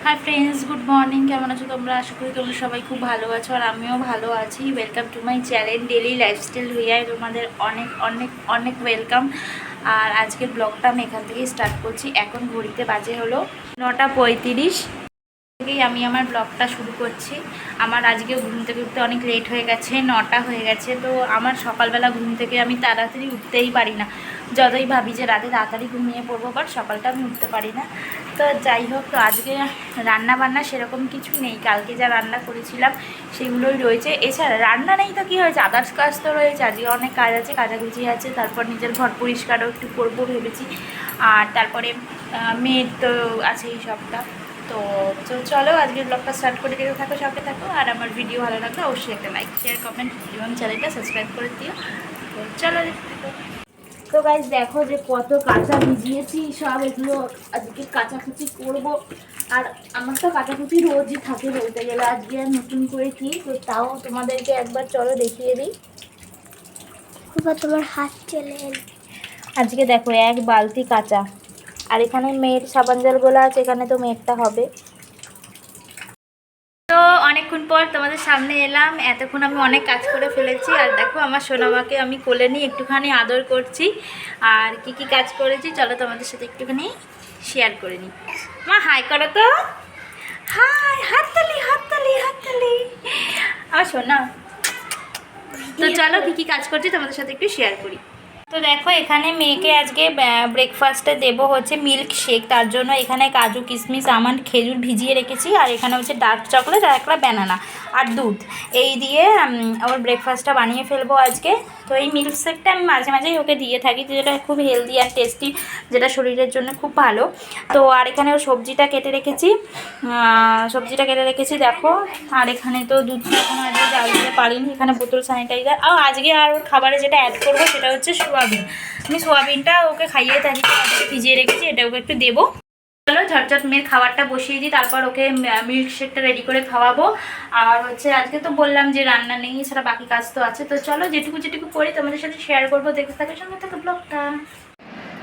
Hi friends, good morning. কেমন আছো তোমরা? আশা করি তোমরা সবাই খুব ভালো আছো আর আমিও ভালো আছি। Welcome to my channel daily lifestyle হইয়ায় তোমাদের অনেক অনেক অনেক ওয়েলকাম। আর আজকের ব্লগটা আমি এখান থেকেই স্টার্ট করছি। এখন ঘড়িতে বাজে হলো 9:35 থেকেই আমি আমার ব্লগটা শুরু করছি। আমার আজকে ঘুম থেকে উঠতে অনেক লেট হয়ে গেছে, 9টা হয়ে গেছে। তো আমার সকালবেলা ঘুম থেকে আমি তাড়াতাড়ি উঠতেই পারি না, যতই ভাবি যে রাতে তাড়াতাড়ি ঘুমিয়ে পড়বো, বাট সকালটা আমি উঠতে পারি না। তো যাই হোক, তো আজকে রান্না বান্না সেরকম কিছু নেই। কালকে যা রান্না করেছিলাম সেগুলোই রয়েছে। এছাড়া রান্না নেই তো কী হয়েছে, আদার্স কাজ তো রয়েছে। আজকে অনেক কাজ আছে, কাচাকুচি আছে, তারপর নিজের ঘর পরিষ্কারও একটু করবো ভেবেছি। আর তারপরে মেয়ের তো আছেই সবটা। তো চলো আজকের ব্লগটা স্টার্ট করে দিতে থাকো, সঙ্গে থাকো। আর আমার ভিডিও ভালো লাগলে অবশ্যই একটা লাইক, শেয়ার, কমেন্ট এবং চ্যানেলটা সাবস্ক্রাইব করে দিও। তো চলো দেখতে থাকো। তো গাইজ দেখো যে কত কাঁচা ভিজিয়েছি, সব এগুলো আজকে কাচাকুচি করবো। আর আমার তো কাচাকুচি রোজই থাকে বলতে গেলে, আজকে আর নতুন করে কি, তো তাও তোমাদেরকে একবার চলো দেখিয়ে দিই। তোমার হাত চলে আজকে দেখো এক বালতি কাঁচা। আর এখানে মেয়ের সাবান জলগুলো আছে, এখানে তো মেয়েরটা হবে। তো অনেকক্ষণ পর তোমাদের সামনে এলাম। এতক্ষণ আমি অনেক কাজ করে ফেলেছি। আর দেখো আমার সোনামাকে আমি কোলে নিয়ে একটুখানি আদর করছি। আর কি কি কাজ করেছি চলো তোমাদের সাথে একটুখানি শেয়ার করে নিই। মা হাই করো তো, হাই, হাততালি হাততালি হাততালি আমার সোনা। তো চলো কি কি কাজ করছি তোমাদের সাথে একটু শেয়ার করি। তো দেখো এখানে মেয়েকে আজকে ব্রেকফাস্টে দেবো হচ্ছে মিল্ক শেক। তার জন্য এখানে কাজু, কিশমিশ, আমন্ড, খেজুর ভিজিয়ে রেখেছি। আর এখানে হচ্ছে ডার্ক চকলেট আর একটা ব্যানানা আর দুধ, এই দিয়ে ওর ব্রেকফাস্টটা বানিয়ে ফেলবো আজকে। তো এই মিল্ক শেকটা আমি মাঝে মাঝেই ওকে দিয়ে থাকি, তো যেটা খুব হেলদি আর টেস্টি, যেটা শরীরের জন্য খুব ভালো। তো আর এখানে ওর সবজিটা কেটে রেখেছি দেখো। আর এখানে তো দুধটা এখন আজকে জাল দিতে পারিনি, এখানে বোতল স্যানিটাইজার। আর আজকে আর ওর খাবারে যেটা অ্যাড করবো সেটা হচ্ছে সোয়াবিন। আমি সোয়াবিনটা ওকে খাইয়ে থাকি, ভিজিয়ে রেখেছি, এটা ওকে একটু দেবো। চলো ঝটঝট মেয়ের খাবারটা বসিয়ে দিই, তারপর ওকে মিল্ক শেকটা রেডি করে খাওয়াবো। আর হচ্ছে আজকে তো বললাম যে রান্না নেই, এছাড়া বাকি কাজ তো আছে। তো চলো যেটুকু যেটুকু করি তোমাদের সাথে শেয়ার করবো, দেখতে থাকো, সঙ্গে থাকো ব্লগটা।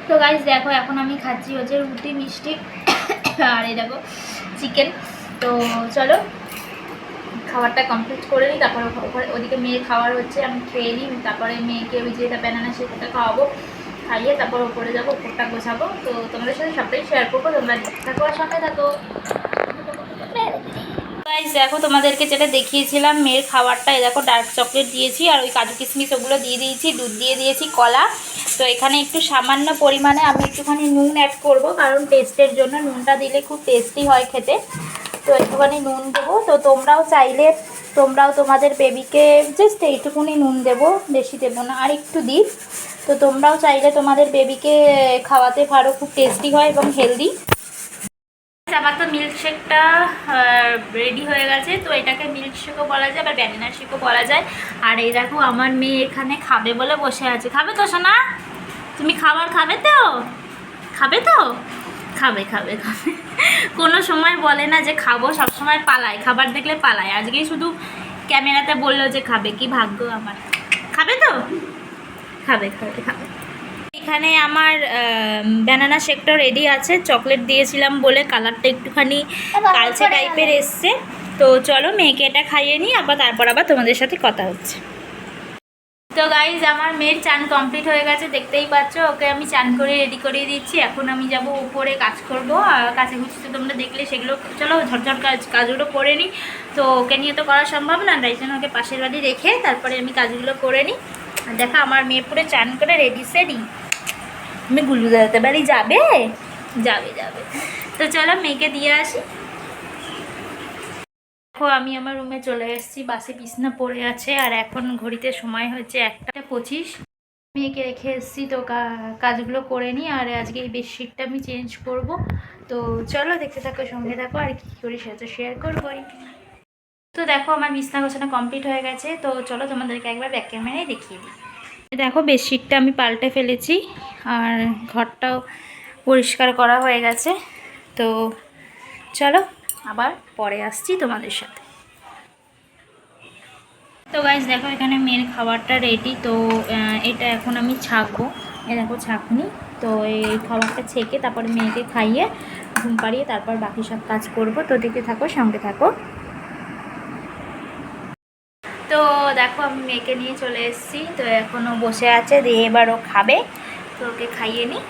তো গাইজ দেখো এখন আমি খাচ্ছি হচ্ছে রুটি, মিষ্টি আর এই দেখো চিকেন। তো চলো খাবারটা কমপ্লিট করে নিই, তারপর ওদিকে মেয়ে খাওয়ার হচ্ছে আমি খেয়ে নিই। তারপরে মেয়েকে ওই যেটা ব্যানানা সেটা খাওয়াবো, খাইয়ে তারপর ওপরে যাবো, ওপরটা গোছাবো। তো তোমাদের সাথে সবটাই শেয়ার করবো, তোমরা থাকো আর সঙ্গে থাকো। দেখো তোমাদেরকে যেটা দেখিয়েছিলাম মেয়ের খাবারটা, এই দেখো ডার্ক চকলেট দিয়েছি আর ওই কাজু কিশমিশ ওগুলো দিয়ে দিয়েছি, দুধ দিয়ে দিয়েছি, কলা। তো এখানে একটু সামান্য পরিমাণে আমি একটুখানি নুন অ্যাড করব, কারণ টেস্টের জন্য নুনটা দিলে খুব টেস্টি হয় খেতে। তো একটুখানি নুন দেবো। তো তোমরাও চাইলে তোমাদের বেবিকে জাস্ট এইটুকুনি নুন দেবো, বেশি দেবো না, আর একটু দিই। তো তোমরাও চাইলে তোমাদের বেবিকে খাওয়াতে পারো, খুব টেস্টি হয় এবং হেলদি। আমার তো মিল্কশেকটা রেডি হয়ে গেছে। তো এটাকে মিল্কশেকও বলা যায় বা ব্যানানা শেকও বলা যায়। আর এই দেখো আমার মেয়ে এখানে খাবে বলে বসে আছে। খাবে তো সোনা? তুমি খাবার খাবে তো? খাবে তো? খাবে খাবে খাবে কোনো সময় বলে না যে খাবো, সব সময় পালায়, খাবার দেখলে পালায়। আজকেই শুধু ক্যামেরাতে বললো যে খাবে, কি ভাগ্য আমার। খাবে তো? খাবে খাবে খাবে। এখানে আমার ব্যানানা শেকটা রেডি আছে। চকলেট দিয়েছিলাম বলে কালারটা একটুখানি কালচে টাইপের এসছে। তো চলো মেয়েকে এটা খাইয়ে নিই, তারপর আবার তোমাদের সাথে কথা হচ্ছে। তো গাইজ আমার মেয়ের চান কমপ্লিট হয়ে গেছে, দেখতেই পাচ্ছ। ওকে আমি চান করে রেডি করিয়ে দিচ্ছি। এখন আমি যাব উপরে কাজ করবো। কাছাকুচি তো তোমরা দেখলে, সেগুলো চলো ঝটঝট কাজগুলো করে নিই। তো ওকে নিয়ে তো করা সম্ভব না, তাই জন্য ওকে পাশের বাড়ি রেখে তারপরে আমি কাজগুলো করে নিই। আর দেখো আমার মেয়ে পুরো চান করে রেডি সেডি। তুমি গুলু দাদাতে বাড়ি যাবে? যাবে যাবে। তো চলো মেয়েকে দিয়ে আসি। দেখো আমি আমার রুমে চলে এসেছি, বাসে বিছনা পড়ে আছে। আর এখন ঘড়িতে সময় হচ্ছে 1:25। মেয়েকে রেখে এসেছি, তো কাজগুলো করে নিই। আর আজকে এই বেডশিটটা আমি চেঞ্জ করব। তো চলো দেখতে থাকো, সঙ্গে থাকো, আর কী করি সেটা শেয়ার করবোই। তো দেখো আমার বিছনা গোছানো কমপ্লিট হয়ে গেছে। তো চলো তোমাদেরকে একবার ব্যাক ক্যামেরায় দেখিয়ে দিই। দেখো বেডশিটটা আমি পাল্টে ফেলেছি আর ঘরটাও পরিষ্কার করা হয়ে গেছে। তো চলো আবার পরে আসছি তোমাদের সাথে। তো গাইজ দেখো এখানে মেয়ের খাবারটা রেডি। তো এটা এখন আমি ছাঁকবো। এ দেখো ছাঁকনি। তো এই খাবারটা ছেঁকে তারপরে মেয়েকে খাইয়ে ঘুম পাড়িয়ে তারপর বাকি সব কাজ করব। তো দেখতে থাকো, সঙ্গে থাকো। তো দেখো আমি মেয়েকে নিয়ে চলে এসেছি, তো এখনও বসে আছে, দিয়ে এবার ও খাবে, তো ওকে খাইয়ে নিই।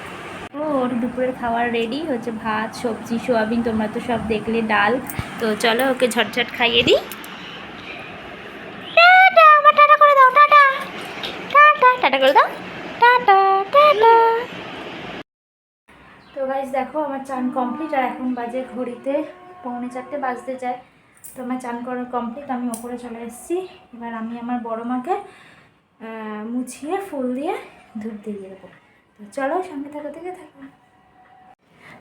ওর দুপুরের খাবার রেডি হচ্ছে, ভাত, সবজি, সোয়াবিন, তোমরা তো সব দেখলে, ডাল। তো চলো ওকে ঝটঝট খাইয়ে দিই। টাটা, আমার টাটা করে দাও, টাটা টাটা, টাটা করে দাও, টাটা টাটা। তো গাইস দেখো আমার চান কমপ্লিট, আর এখন বাজে ঘড়িতে 3:45 বাজতে যায়। তো আমার চান করা কমপ্লিট, আমি ওপরে চলে এসেছি। এবার আমি আমার বড় মাকে মুছিয়ে ফুল দিয়ে ধূপ দিয়ে দেবো। তো চলো সঙ্গে থাকো, থেকে থাকো।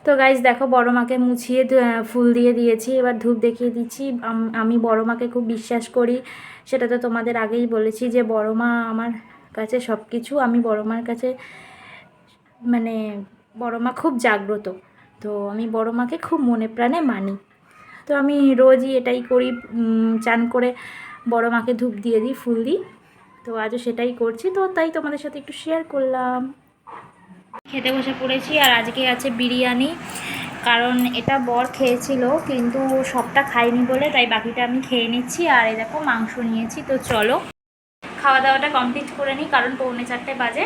তো গাইস দেখো বড় মাকে মুছিয়ে ফুল দিয়ে দিয়েছি, এবার ধূপ দেখিয়ে দিচ্ছি। আমি বড় মাকে খুব বিশ্বাস করি, সেটা তো তোমাদের আগেই বলেছি যে বড় মা আমার কাছে সব কিছু। আমি বড় মার কাছে মানে বড় মা খুব জাগ্রত, তো আমি বড় মাকে খুব মনে প্রাণে মানি। তো আমি রোজই এটাই করি, চান করে বড় মাকে ধূপ দিয়ে দিই, ফুল দিই। তো আজও সেটাই করছি, তো তাই তোমাদের সাথে একটু শেয়ার করলাম। খেতে বসে পড়েছি, আর আজকে আছে বিরিয়ানি, কারণ এটা বর খেয়েছিল কিন্তু সবটা খাইনি বলে, তাই বাকিটা আমি খেয়ে নিচ্ছি। আর এই দেখো মাংস নিয়েছি। তো চলো খাওয়া দাওয়াটা কমপ্লিট করে নিই, কারণ 3:45 বাজে।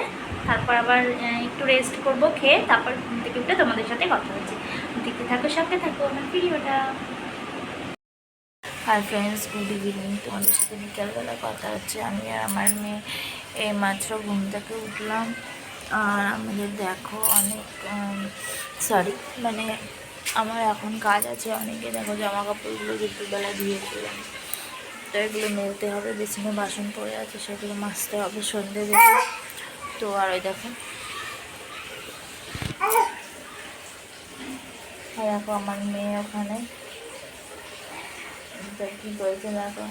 তারপর আবার একটু রেস্ট করব, খেয়ে তারপর ঘুম থেকে উঠে তোমাদের সাথে কথা হচ্ছে। দেখতে থাকো, সাথে থাকো আমার ভিডিওটা। Hi friends, good evening. তোমাদের সাথে বিকালবেলা কথা হচ্ছে। আমি আর আমার মেয়ে এই মাত্র ঘুম থেকে উঠলাম। আর আমাদের দেখো অনেক আমার এখন কাজ আছে অনেকে। দেখো জামা কাপড়গুলো দুপুরবেলা ধুয়েছিলাম, তো এগুলো মেলতে হবে। বেসিনে বাসন পড়ে আছে, সেগুলো মাজতে হবে, সন্ধে দেবো। তো আর ওই দেখো আমার মেয়ে ওখানে কি বলছে দেখো।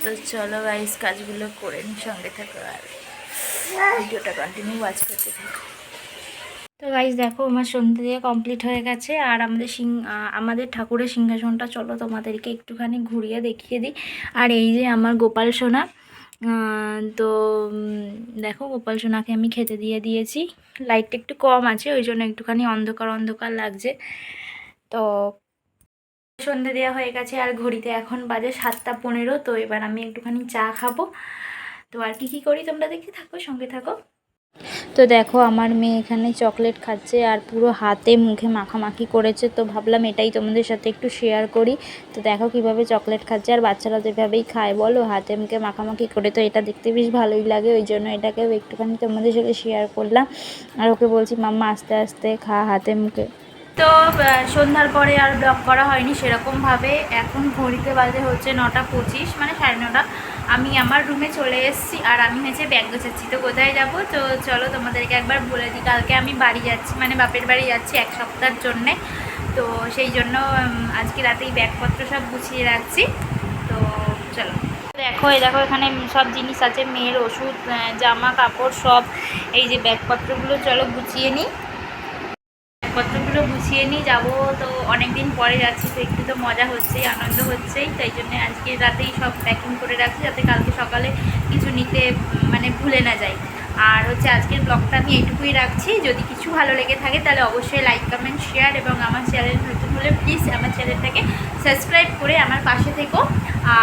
তো চলো গাইস কাজগুলো করে নিই, সঙ্গে থাকো আর ভিডিওটা কন্টিনিউ ওয়াচ করতে থাকো। তো গাইস দেখো আমার সন্ধ্যে দিয়ে কমপ্লিট হয়ে গেছে, আর আমাদের ঠাকুরের সিংহাসনটা চলো তোমাদেরকে একটুখানি ঘুরিয়ে দেখিয়ে দিই। আর এই যে আমার গোপাল সোনা, তো দেখো গোপাল সোনাকে আমি খেতে দিয়ে দিয়েছি। লাইটটা একটু কম আছে, ওই জন্য একটুখানি অন্ধকার অন্ধকার লাগছে। তো সন্ধ্যে দেওয়া হয়ে গেছে, আর ঘড়িতে এখন বাজে 7:15। তো এবার আমি একটুখানি চা খাবো। তো আর কি করি তোমরা দেখতে থাকো, সঙ্গে থাকো। তো দেখো আমার মেয়ে এখানে চকলেট খাচ্ছে, আর পুরো হাতে মুখে মাখামাখি করেছে। তো ভাবলাম এটাই তোমাদের সাথে একটু শেয়ার করি। তো দেখো কিভাবে চকলেট খাচ্ছে, আর বাচ্চারা তো এভাবেই খায় বলো, হাতে মুখে মাখামাখি করে। তো এটা দেখতে বেশ ভালোই লাগে, ওই জন্য এটাকেও একটুখানি তোমাদের সাথে শেয়ার করলাম। আর ওকে বলছি মাম্মা আস্তে আস্তে খা হাতে মুখে। তো সন্ধ্যার পরে আর ব্লগ করা হয়নি সেরকমভাবে। এখন ঘড়িতে বাজে হচ্ছে 9:25, মানে 9:30। আমি আমার রুমে চলে এসেছি, আর আমি হচ্ছে ব্যাগ গোছাচ্ছি। তো কোথায় যাব, তো চলো তোমাদেরকে একবার বলে দিই। কালকে আমি বাড়ি যাচ্ছি, মানে বাপের বাড়ি যাচ্ছি 1 সপ্তাহের জন্যে। তো সেই জন্য আজকে রাতেই ব্যাগপত্র সব গুছিয়ে রাখছি। তো চলো দেখো, দেখো এখানে সব জিনিস আছে, মেয়ের ওষুধ, জামা কাপড় সব। এই যে ব্যাগপত্রগুলো চলো গুছিয়ে নিই, পত্রগুলো গুছিয়ে নিয়ে যাবো। তো অনেক দিন পরে যাচ্ছি, তো একটু তো মজা হচ্ছেই, আনন্দ হচ্ছেই। তাই জন্য আজকে রাতেই সব প্যাকিং করে রাখছি, যাতে কালকে সকালে কিছু নিতে মানে ভুলে না যাই। আর হচ্ছে আজকের ব্লগটা আমি এইটুকুই রাখছি। যদি কিছু ভালো লেগে থাকে তাহলে অবশ্যই লাইক, কমেন্ট, শেয়ার, এবং আমার চ্যানেল নতুন হলে প্লিজ আমার চ্যানেলটাকে সাবস্ক্রাইব করে আমার পাশে থেকো।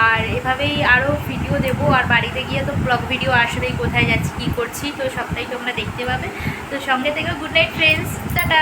আর এভাবেই আরও ভিডিও দেবো, আর বাড়িতে গিয়ে তো ব্লগ ভিডিও আসবেই, কোথায় যাচ্ছি কী করছি, তো সবটাই তোমরা দেখতে পাবে। তো সঙ্গে থেকে গুড নাইট ফ্রেন্ডস, টাটা।